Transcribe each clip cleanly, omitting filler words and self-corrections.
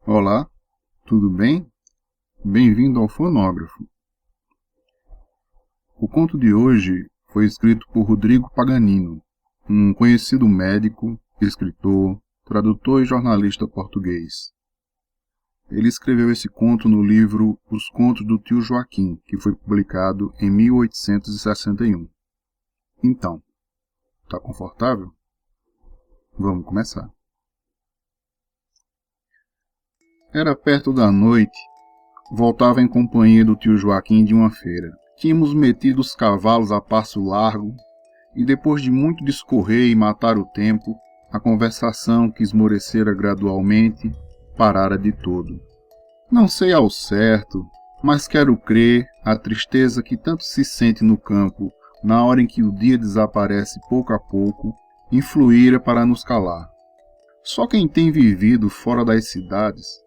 Olá, tudo bem? Bem-vindo ao Fonógrafo. O conto de hoje foi escrito por Rodrigo Paganino, um conhecido médico, escritor, tradutor e jornalista português. Ele escreveu esse conto no livro Os Contos do Tio Joaquim, que foi publicado em 1861. Então, tá confortável? Vamos começar. Era perto da noite. Voltava em companhia do tio Joaquim de uma feira. Tínhamos metido os cavalos a passo largo, e depois de muito discorrer e matar o tempo, a conversação, que esmorecera gradualmente, parara de todo. Não sei ao certo, mas quero crer a tristeza que tanto se sente no campo, na hora em que o dia desaparece pouco a pouco, influíra para nos calar. Só quem tem vivido fora das cidades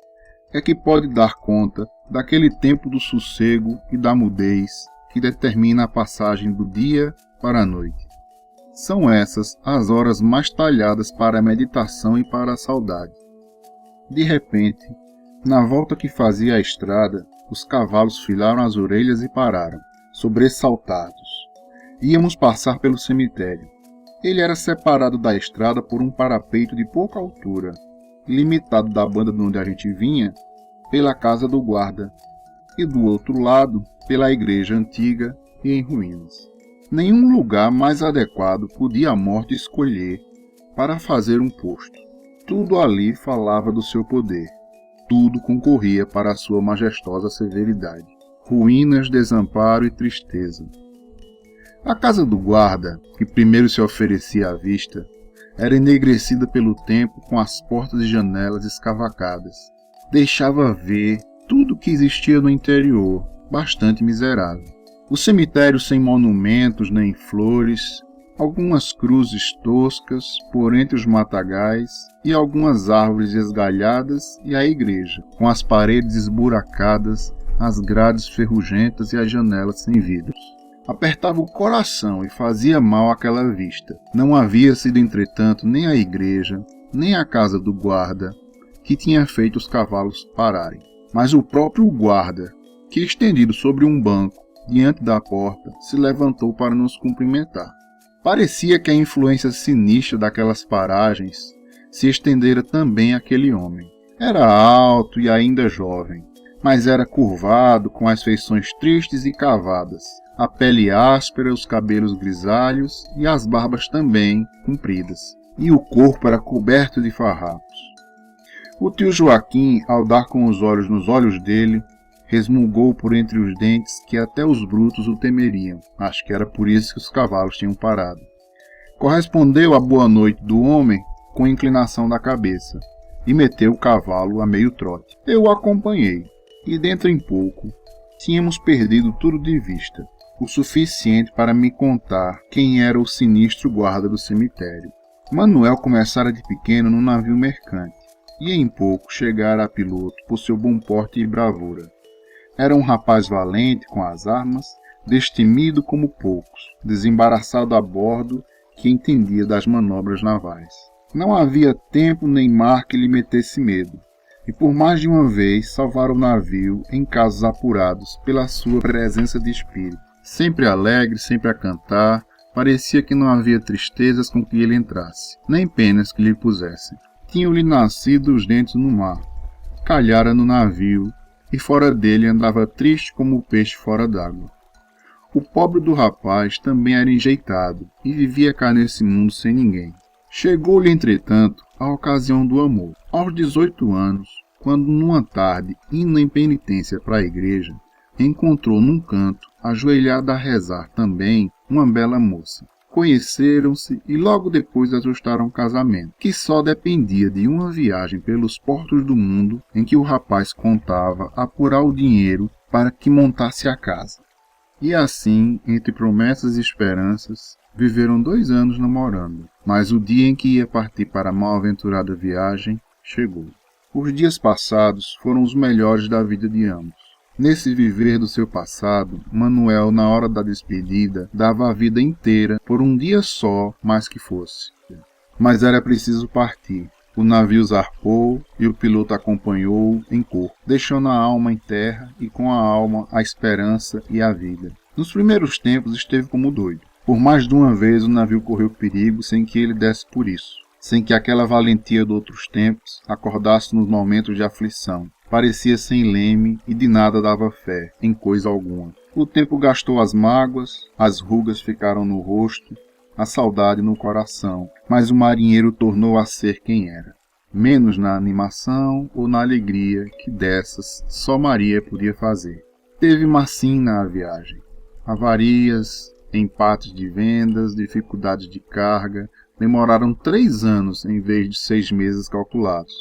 é que pode dar conta daquele tempo do sossego e da mudez que determina a passagem do dia para a noite. São essas as horas mais talhadas para a meditação e para a saudade. De repente, na volta que fazia a estrada, os cavalos filaram as orelhas e pararam, sobressaltados. Íamos passar pelo cemitério. Ele era separado da estrada por um parapeito de pouca altura, limitado da banda de onde a gente vinha, pela casa do guarda, e do outro lado, pela igreja antiga e em ruínas. Nenhum lugar mais adequado podia a morte escolher para fazer um posto. Tudo ali falava do seu poder. Tudo concorria para a sua majestosa severidade. Ruínas, desamparo e tristeza. A casa do guarda, que primeiro se oferecia à vista, era enegrecida pelo tempo com as portas e janelas escavacadas. Deixava ver tudo o que existia no interior, bastante miserável. O cemitério sem monumentos nem flores, algumas cruzes toscas por entre os matagais e algumas árvores esgalhadas, e a igreja, com as paredes esburacadas, as grades ferrugentas e as janelas sem vidros. Apertava o coração e fazia mal àquela vista. Não havia sido, entretanto, nem a igreja, nem a casa do guarda, que tinha feito os cavalos pararem, mas o próprio guarda, que, estendido sobre um banco diante da porta, se levantou para nos cumprimentar. Parecia que a influência sinistra daquelas paragens se estendera também àquele homem. Era alto e ainda jovem, mas era curvado, com as feições tristes e cavadas, a pele áspera, os cabelos grisalhos e as barbas também compridas, e o corpo era coberto de farrapos. O tio Joaquim, ao dar com os olhos nos olhos dele, resmungou por entre os dentes que até os brutos o temeriam. Acho que era por isso que os cavalos tinham parado. Correspondeu à boa noite do homem com inclinação da cabeça e meteu o cavalo a meio trote. Eu o acompanhei, e dentro em pouco tínhamos perdido tudo de vista, o suficiente para me contar quem era o sinistro guarda do cemitério. Manuel começara de pequeno num navio mercante, e em pouco chegara a piloto por seu bom porte e bravura. Era um rapaz valente com as armas, destemido como poucos, desembaraçado a bordo, que entendia das manobras navais. Não havia tempo nem mar que lhe metesse medo, e por mais de uma vez salvara o navio em casos apurados pela sua presença de espírito. Sempre alegre, sempre a cantar, parecia que não havia tristezas com que ele entrasse, nem penas que lhe pusessem. Tinham-lhe nascido os dentes no mar, calhara no navio, e fora dele andava triste como o peixe fora d'água. O pobre do rapaz também era enjeitado, e vivia cá nesse mundo sem ninguém. Chegou-lhe, entretanto, a ocasião do amor. Aos 18 anos, quando numa tarde, indo em penitência para a igreja, encontrou num canto, ajoelhada a rezar também, uma bela moça. Conheceram-se e logo depois ajustaram um casamento, que só dependia de uma viagem pelos portos do mundo em que o rapaz contava apurar o dinheiro para que montasse a casa. E assim, entre promessas e esperanças, viveram 2 anos namorando, mas o dia em que ia partir para a mal-aventurada viagem chegou. Os dias passados foram os melhores da vida de ambos. Nesse viver do seu passado, Manuel, na hora da despedida, dava a vida inteira por um dia só, mais que fosse. Mas era preciso partir. O navio zarpou e o piloto acompanhou-o em corpo, deixando a alma em terra e com a alma a esperança e a vida. Nos primeiros tempos esteve como doido. Por mais de uma vez o navio correu perigo sem que ele desse por isso, sem que aquela valentia de outros tempos acordasse nos momentos de aflição. Parecia sem leme e de nada dava fé, em coisa alguma. O tempo gastou as mágoas, as rugas ficaram no rosto, a saudade no coração, mas o marinheiro tornou a ser quem era. Menos na animação ou na alegria que dessas só Maria podia fazer. Teve Marsim na viagem. Avarias, empates de vendas, dificuldades de carga, demoraram 3 anos em vez de 6 meses calculados.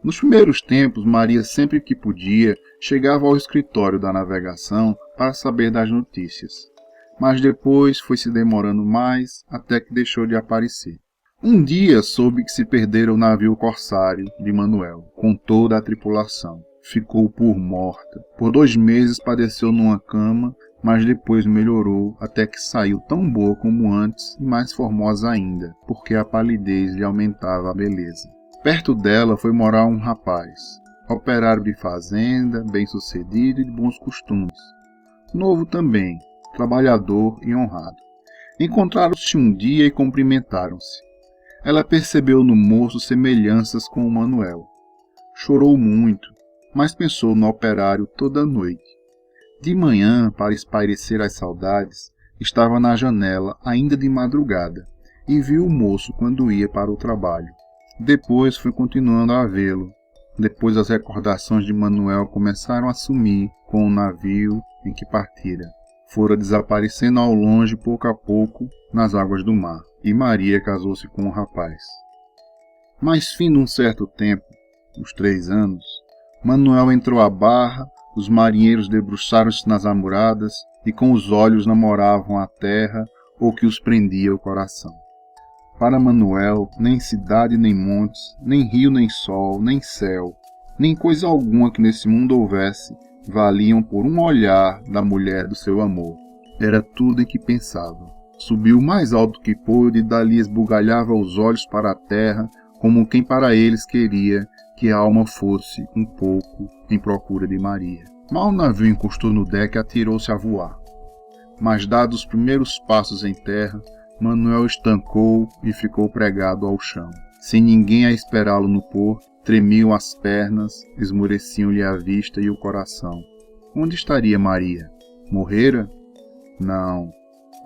Nos primeiros tempos, Maria, sempre que podia, chegava ao escritório da navegação para saber das notícias. Mas depois foi se demorando mais, até que deixou de aparecer. Um dia soube que se perdera o navio corsário de Manuel, com toda a tripulação. Ficou por morta. Por 2 meses padeceu numa cama, mas depois melhorou até que saiu tão boa como antes e mais formosa ainda, porque a palidez lhe aumentava a beleza. Perto dela foi morar um rapaz, operário de fazenda, bem-sucedido e de bons costumes. Novo também, trabalhador e honrado. Encontraram-se um dia e cumprimentaram-se. Ela percebeu no moço semelhanças com o Manuel. Chorou muito, mas pensou no operário toda a noite. De manhã, para espairecer as saudades, estava na janela ainda de madrugada e viu o moço quando ia para o trabalho. Depois foi continuando a vê-lo. Depois as recordações de Manuel começaram a sumir com o navio em que partira. Fora desaparecendo ao longe pouco a pouco nas águas do mar, e Maria casou-se com o rapaz. Mas fim de um certo tempo, uns 3 anos, Manuel entrou à barra, os marinheiros debruçaram-se nas amoradas e com os olhos namoravam a terra ou que os prendia o coração. Para Manuel, nem cidade nem montes, nem rio nem sol, nem céu, nem coisa alguma que nesse mundo houvesse, valiam por um olhar da mulher do seu amor. Era tudo em que pensava. Subiu o mais alto que pôde e dali esbugalhava os olhos para a terra, como quem para eles queria que a alma fosse um pouco em procura de Maria. Mal o navio encostou no deck, atirou-se a voar. Mas dados os primeiros passos em terra, Manuel estancou e ficou pregado ao chão. Sem ninguém a esperá-lo no porto, tremiam as pernas, esmureciam-lhe a vista e o coração. Onde estaria Maria? Morrera? Não,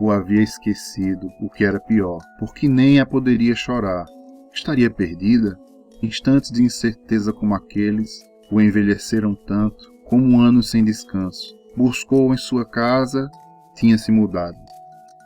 o havia esquecido, o que era pior, porque nem a poderia chorar. Estaria perdida? Instantes de incerteza como aqueles o envelheceram tanto, como anos sem descanso. Buscou em sua casa, tinha se mudado.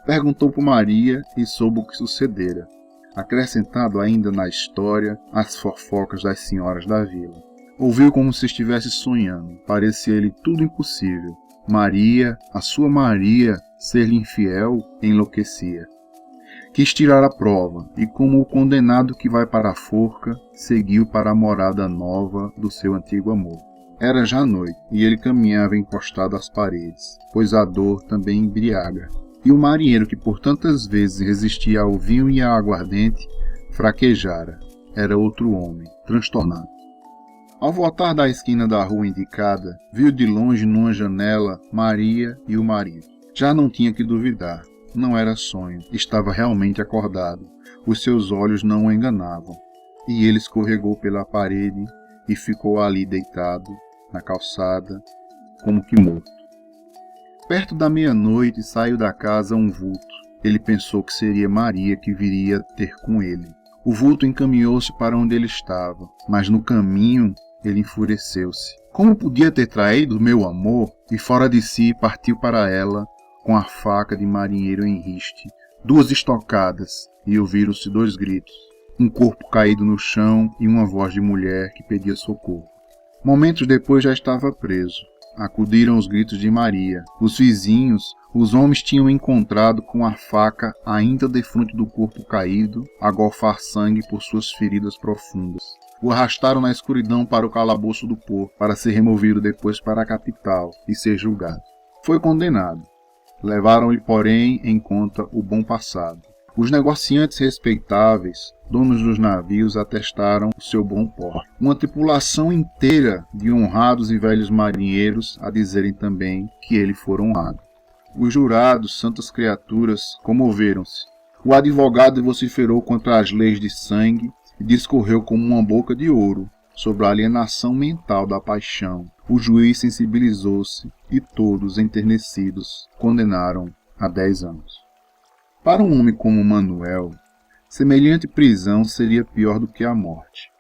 Perguntou por Maria e soube o que sucedera, acrescentado ainda na história as fofocas das senhoras da vila. Ouviu como se estivesse sonhando, parecia-lhe tudo impossível. Maria, a sua Maria, ser-lhe infiel, enlouquecia. Quis tirar a prova, e como o condenado que vai para a forca, seguiu para a morada nova do seu antigo amor. Era já noite, e ele caminhava encostado às paredes, pois a dor também embriaga. E o marinheiro que por tantas vezes resistia ao vinho e à aguardente, fraquejara. Era outro homem, transtornado. Ao voltar da esquina da rua indicada, viu de longe numa janela Maria e o marido. Já não tinha que duvidar. Não era sonho, estava realmente acordado. Os seus olhos não o enganavam. E ele escorregou pela parede e ficou ali deitado, na calçada, como que morto. Perto da meia-noite saiu da casa um vulto. Ele pensou que seria Maria que viria ter com ele. O vulto encaminhou-se para onde ele estava, mas no caminho ele enfureceu-se. Como podia ter traído meu amor? E fora de si partiu para ela, com a faca de marinheiro em riste, 2 estocadas, e ouviram-se 2 gritos, um corpo caído no chão e uma voz de mulher que pedia socorro. Momentos depois já estava preso. Acudiram os gritos de Maria. Os vizinhos, os homens tinham encontrado com a faca ainda defronte do corpo caído, a golfar sangue por suas feridas profundas. O arrastaram na escuridão para o calabouço do porto, para ser removido depois para a capital e ser julgado. Foi condenado. Levaram-lhe, porém, em conta o bom passado. Os negociantes respeitáveis, donos dos navios, atestaram o seu bom porte. Uma tripulação inteira de honrados e velhos marinheiros a dizerem também que ele fora honrado. Os jurados, santas criaturas, comoveram-se. O advogado vociferou contra as leis de sangue e discorreu como uma boca de ouro sobre a alienação mental da paixão. O juiz sensibilizou-se e todos, enternecidos, condenaram a 10 anos. Para um homem como Manuel, semelhante prisão seria pior do que a morte.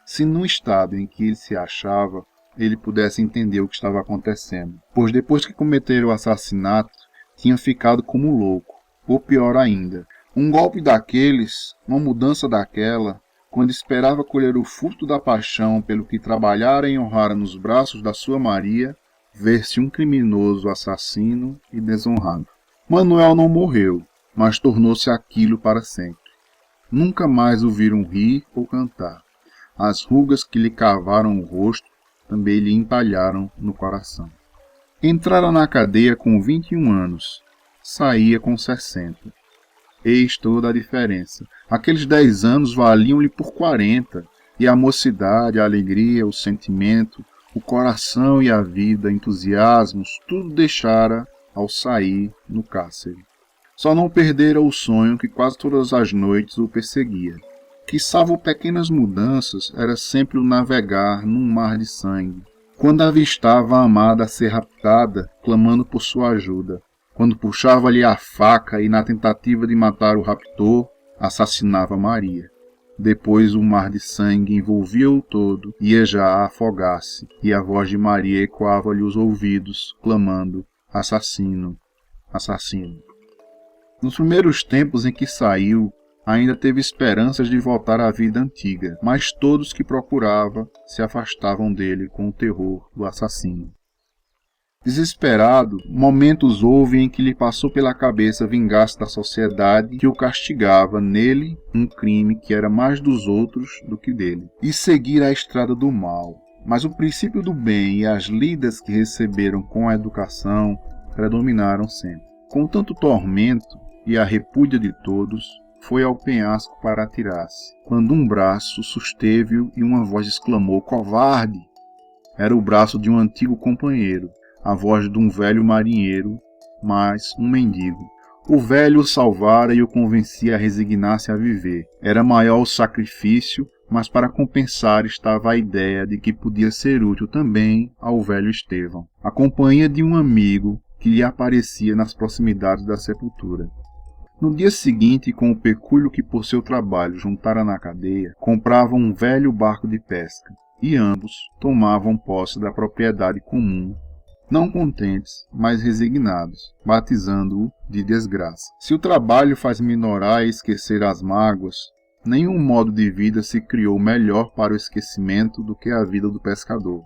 Se no estado em que ele se achava, ele pudesse entender o que estava acontecendo, pois depois que cometeram o assassinato, tinha ficado como louco, ou pior ainda, um golpe daqueles, uma mudança daquela, quando esperava colher o fruto da paixão pelo que trabalhara e honrara nos braços da sua Maria, ver-se um criminoso assassino e desonrado. Manuel não morreu, mas tornou-se aquilo para sempre. Nunca mais o viram rir ou cantar. As rugas que lhe cavaram o rosto também lhe entalharam no coração. Entrara na cadeia com 21 anos, saía com 60. Eis toda a diferença. Aqueles 10 anos valiam-lhe por 40, e a mocidade, a alegria, o sentimento, o coração e a vida, entusiasmos, tudo deixara ao sair no cárcere. Só não perdera o sonho que quase todas as noites o perseguia, que, salvo pequenas mudanças, era sempre o navegar num mar de sangue. Quando avistava a amada a ser raptada, clamando por sua ajuda, quando puxava-lhe a faca e, na tentativa de matar o raptor, assassinava Maria. Depois o mar de sangue envolvia-o todo, ia já a afogar-se, e a voz de Maria ecoava-lhe os ouvidos, clamando: assassino, assassino. Nos primeiros tempos em que saiu, ainda teve esperanças de voltar à vida antiga, mas todos que procurava se afastavam dele com o terror do assassino. Desesperado, momentos houve em que lhe passou pela cabeça vingar-se da sociedade que o castigava nele um crime que era mais dos outros do que dele, e seguir a estrada do mal. Mas o princípio do bem e as lidas que receberam com a educação predominaram sempre. Com tanto tormento e a repúdia de todos, foi ao penhasco para atirar-se, quando um braço susteve-o e uma voz exclamou: covarde! Era o braço de um antigo companheiro, a voz de um velho marinheiro, mas um mendigo. O velho o salvara e o convencia a resignar-se a viver. Era maior o sacrifício, mas para compensar estava a ideia de que podia ser útil também ao velho Estevão, a companhia de um amigo que lhe aparecia nas proximidades da sepultura. No dia seguinte, com o pecúlio que por seu trabalho juntara na cadeia, compravam um velho barco de pesca, e ambos tomavam posse da propriedade comum, não contentes, mas resignados, batizando-o de desgraça. Se o trabalho faz minorar e esquecer as mágoas, nenhum modo de vida se criou melhor para o esquecimento do que a vida do pescador.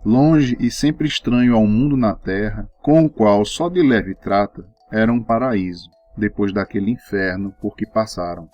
Longe e sempre estranho ao mundo na terra, com o qual só de leve trata, era um paraíso, depois daquele inferno por que passaram.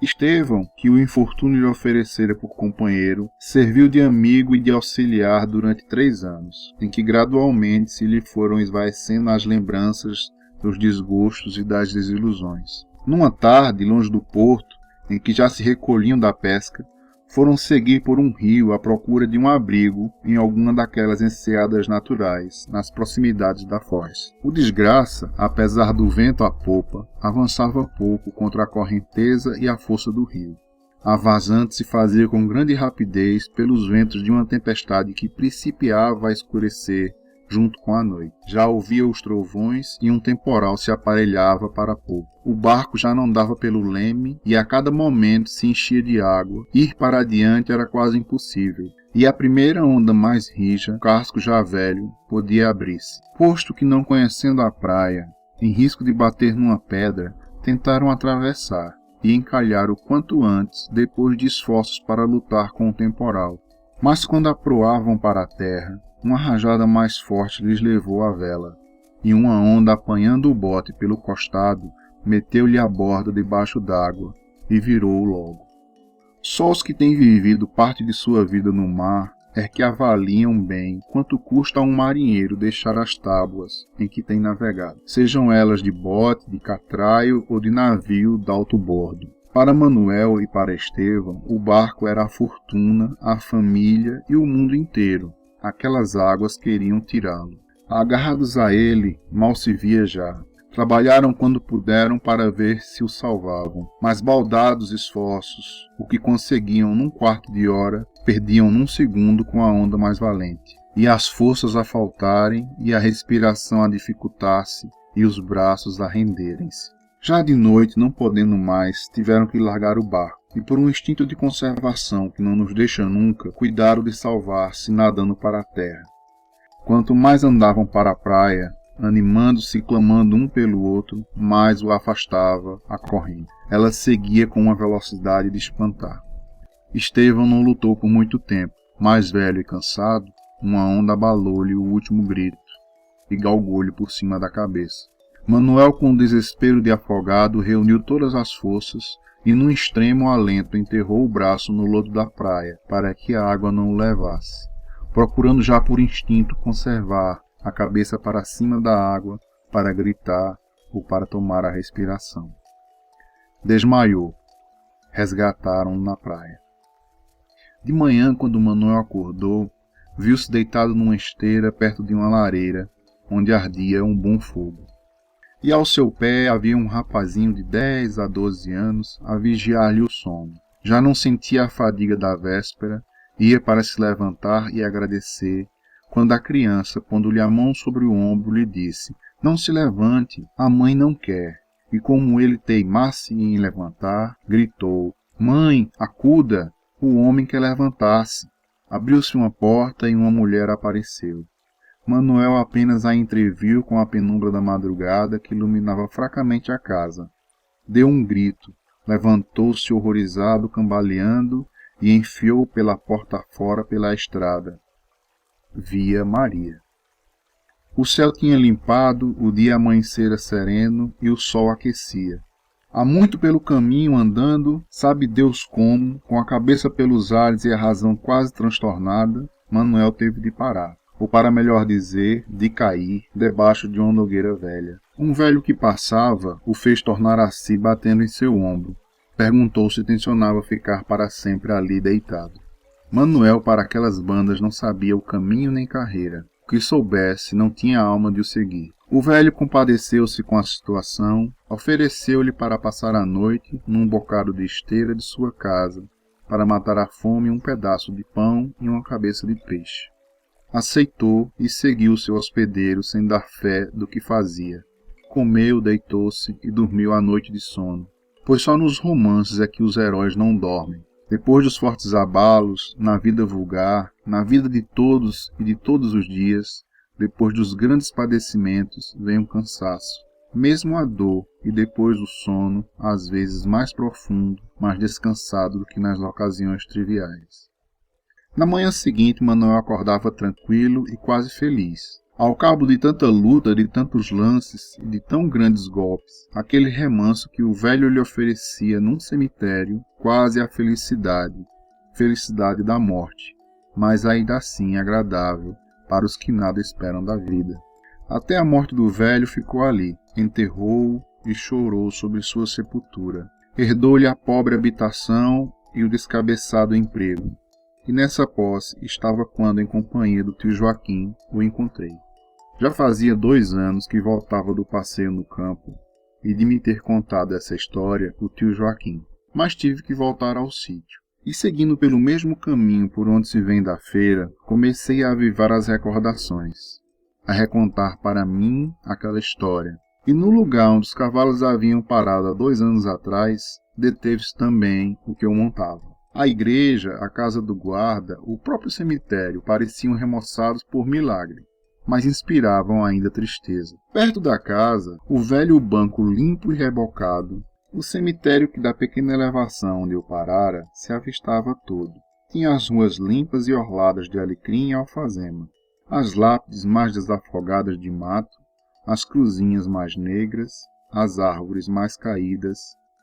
Estevão, que o infortúnio lhe oferecera por companheiro, serviu de amigo e de auxiliar durante 3 anos, em que gradualmente se lhe foram esvaecendo as lembranças dos desgostos e das desilusões. Numa tarde, longe do porto, em que já se recolhiam da pesca, foram seguir por um rio à procura de um abrigo em alguma daquelas enseadas naturais, nas proximidades da foz. O Desgraça, apesar do vento à popa, avançava pouco contra a correnteza e a força do rio. A vazante se fazia com grande rapidez pelos ventos de uma tempestade que principiava a escurecer junto com a noite. Já ouvia os trovões e um temporal se aparelhava para pouco. O barco já não dava pelo leme e a cada momento se enchia de água. Ir para adiante era quase impossível. E a primeira onda mais rija, o casco já velho, podia abrir-se. Posto que, não conhecendo a praia, em risco de bater numa pedra, tentaram atravessar e encalhar o quanto antes, depois de esforços para lutar com o temporal. Mas quando aproavam para a terra, uma rajada mais forte lhes levou a vela, e uma onda, apanhando o bote pelo costado, meteu-lhe a borda debaixo d'água e virou-o logo. Só os que têm vivido parte de sua vida no mar é que avaliam bem quanto custa a um marinheiro deixar as tábuas em que tem navegado, sejam elas de bote, de catraio ou de navio de alto bordo. Para Manuel e para Estevão, o barco era a fortuna, a família e o mundo inteiro. Aquelas águas queriam tirá-lo. Agarrados a ele, mal se via já. Trabalharam quando puderam para ver se o salvavam, mas baldados esforços, o que conseguiam num quarto de hora, perdiam num segundo com a onda mais valente. E as forças a faltarem, e a respiração a dificultar-se, e os braços a renderem-se. Já de noite, não podendo mais, tiveram que largar o barco, e por um instinto de conservação que não nos deixa nunca, cuidaram de salvar-se nadando para a terra. Quanto mais andavam para a praia, animando-se e clamando um pelo outro, mais o afastava a corrente. Ela seguia com uma velocidade de espantar. Estevão não lutou por muito tempo. Mais velho e cansado, uma onda abalou-lhe o último grito e galgou-lhe por cima da cabeça. Manuel, com o desespero de afogado, reuniu todas as forças e, num extremo alento, enterrou o braço no lodo da praia, para que a água não o levasse, procurando já por instinto conservar a cabeça para cima da água, para gritar ou para tomar a respiração. Desmaiou. Resgataram-no na praia. De manhã, quando Manuel acordou, viu-se deitado numa esteira perto de uma lareira, onde ardia um bom fogo. E ao seu pé havia um rapazinho de 10 a 12 anos a vigiar-lhe o sono. Já não sentia a fadiga da véspera, ia para se levantar e agradecer, quando a criança, pondo-lhe a mão sobre o ombro, lhe disse: "Não se levante, a mãe não quer." E como ele teimasse em levantar, gritou: "Mãe, acuda, o homem quer levantar-se." Abriu-se uma porta e uma mulher apareceu. Manuel apenas a entreviu com a penumbra da madrugada que iluminava fracamente a casa. Deu um grito, levantou-se horrorizado, cambaleando, e enfiou pela porta fora pela estrada. Via Maria. O céu tinha limpado, o dia amanhecera sereno e o sol aquecia. Há muito pelo caminho andando, sabe Deus como, com a cabeça pelos ares e a razão quase transtornada, Manuel teve de parar, ou para melhor dizer, de cair, debaixo de uma nogueira velha. Um velho que passava o fez tornar a si batendo em seu ombro. Perguntou se tencionava ficar para sempre ali deitado. Manuel para aquelas bandas não sabia o caminho nem carreira. O que soubesse não tinha alma de o seguir. O velho compadeceu-se com a situação, ofereceu-lhe para passar a noite num bocado de esteira de sua casa, para matar a fome um pedaço de pão e uma cabeça de peixe. Aceitou e seguiu seu hospedeiro sem dar fé do que fazia. Comeu, deitou-se e dormiu a noite de sono, pois só nos romances é que os heróis não dormem. Depois dos fortes abalos, na vida vulgar, na vida de todos e de todos os dias, depois dos grandes padecimentos, vem o cansaço, mesmo a dor, e depois o sono, às vezes mais profundo, mais descansado do que nas ocasiões triviais. Na manhã seguinte, Manuel acordava tranquilo e quase feliz. Ao cabo de tanta luta, de tantos lances e de tão grandes golpes, aquele remanso que o velho lhe oferecia num cemitério, quase a felicidade da morte, mas ainda assim agradável para os que nada esperam da vida. Até a morte do velho ficou ali, enterrou-o e chorou sobre sua sepultura. Herdou-lhe a pobre habitação e o descabeçado emprego. E nessa posse estava quando, em companhia do tio Joaquim, o encontrei. Já fazia 2 anos que voltava do passeio no campo, e de me ter contado essa história o tio Joaquim, mas tive que voltar ao sítio. E seguindo pelo mesmo caminho por onde se vem da feira, comecei a avivar as recordações, a recontar para mim aquela história. E no lugar onde os cavalos haviam parado há 2 anos atrás, deteve-se também o que eu montava. A igreja, a casa do guarda, o próprio cemitério pareciam remoçados por milagre, mas inspiravam ainda tristeza. Perto da casa, o velho banco limpo e rebocado, o cemitério que da pequena elevação onde eu parara se avistava todo. Tinha as ruas limpas e orladas de alecrim e alfazema, as lápides mais desafogadas de mato, as cruzinhas mais negras, as árvores mais caídas,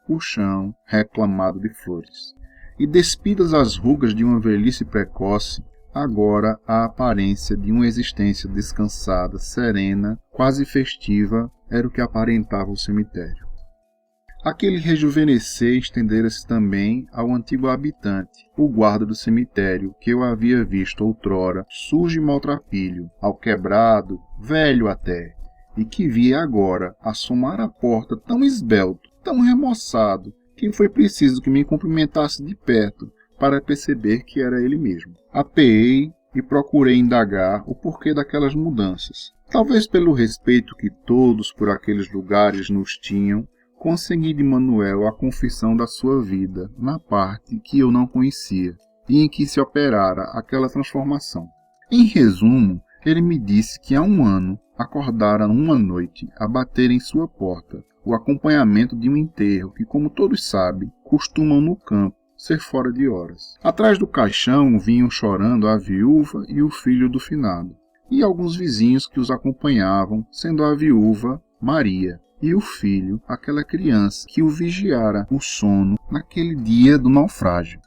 o chão reclamado de flores. E despidas as rugas de uma velhice precoce, agora a aparência de uma existência descansada, serena, quase festiva, era o que aparentava o cemitério. Aquele rejuvenescer estendera-se também ao antigo habitante, o guarda do cemitério, que eu havia visto outrora, sujo e maltrapilho, alquebrado, velho até, e que via agora assomar à porta tão esbelto, tão remoçado, que foi preciso que me cumprimentasse de perto para perceber que era ele mesmo. Apeei e procurei indagar o porquê daquelas mudanças. Talvez pelo respeito que todos por aqueles lugares nos tinham, consegui de Manuel a confissão da sua vida, na parte que eu não conhecia, e em que se operara aquela transformação. Em resumo, ele me disse que há um ano acordara uma noite a bater em sua porta, o acompanhamento de um enterro que, como todos sabem, costumam no campo ser fora de horas. Atrás do caixão vinham chorando a viúva e o filho do finado, e alguns vizinhos que os acompanhavam, sendo a viúva Maria, e o filho, aquela criança que o vigiara o sono naquele dia do naufrágio.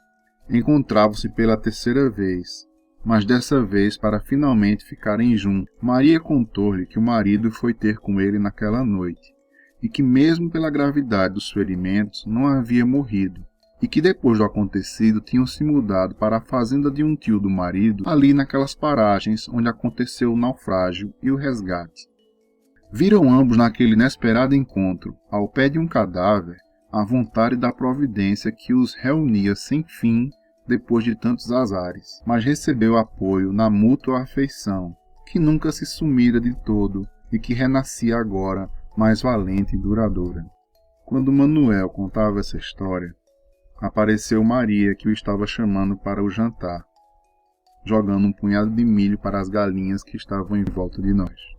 Encontravam-se pela terceira vez, mas dessa vez para finalmente ficarem juntos. Maria contou-lhe que o marido foi ter com ele naquela noite, e que mesmo pela gravidade dos ferimentos não havia morrido, e que depois do acontecido tinham se mudado para a fazenda de um tio do marido, ali naquelas paragens onde aconteceu o naufrágio e o resgate. Viram ambos naquele inesperado encontro, ao pé de um cadáver, a vontade da providência que os reunia sem fim depois de tantos azares, mas recebeu apoio na mútua afeição, que nunca se sumira de todo e que renascia agora mais valente e duradoura. Quando Manuel contava essa história, apareceu Maria, que o estava chamando para o jantar, jogando um punhado de milho para as galinhas que estavam em volta de nós.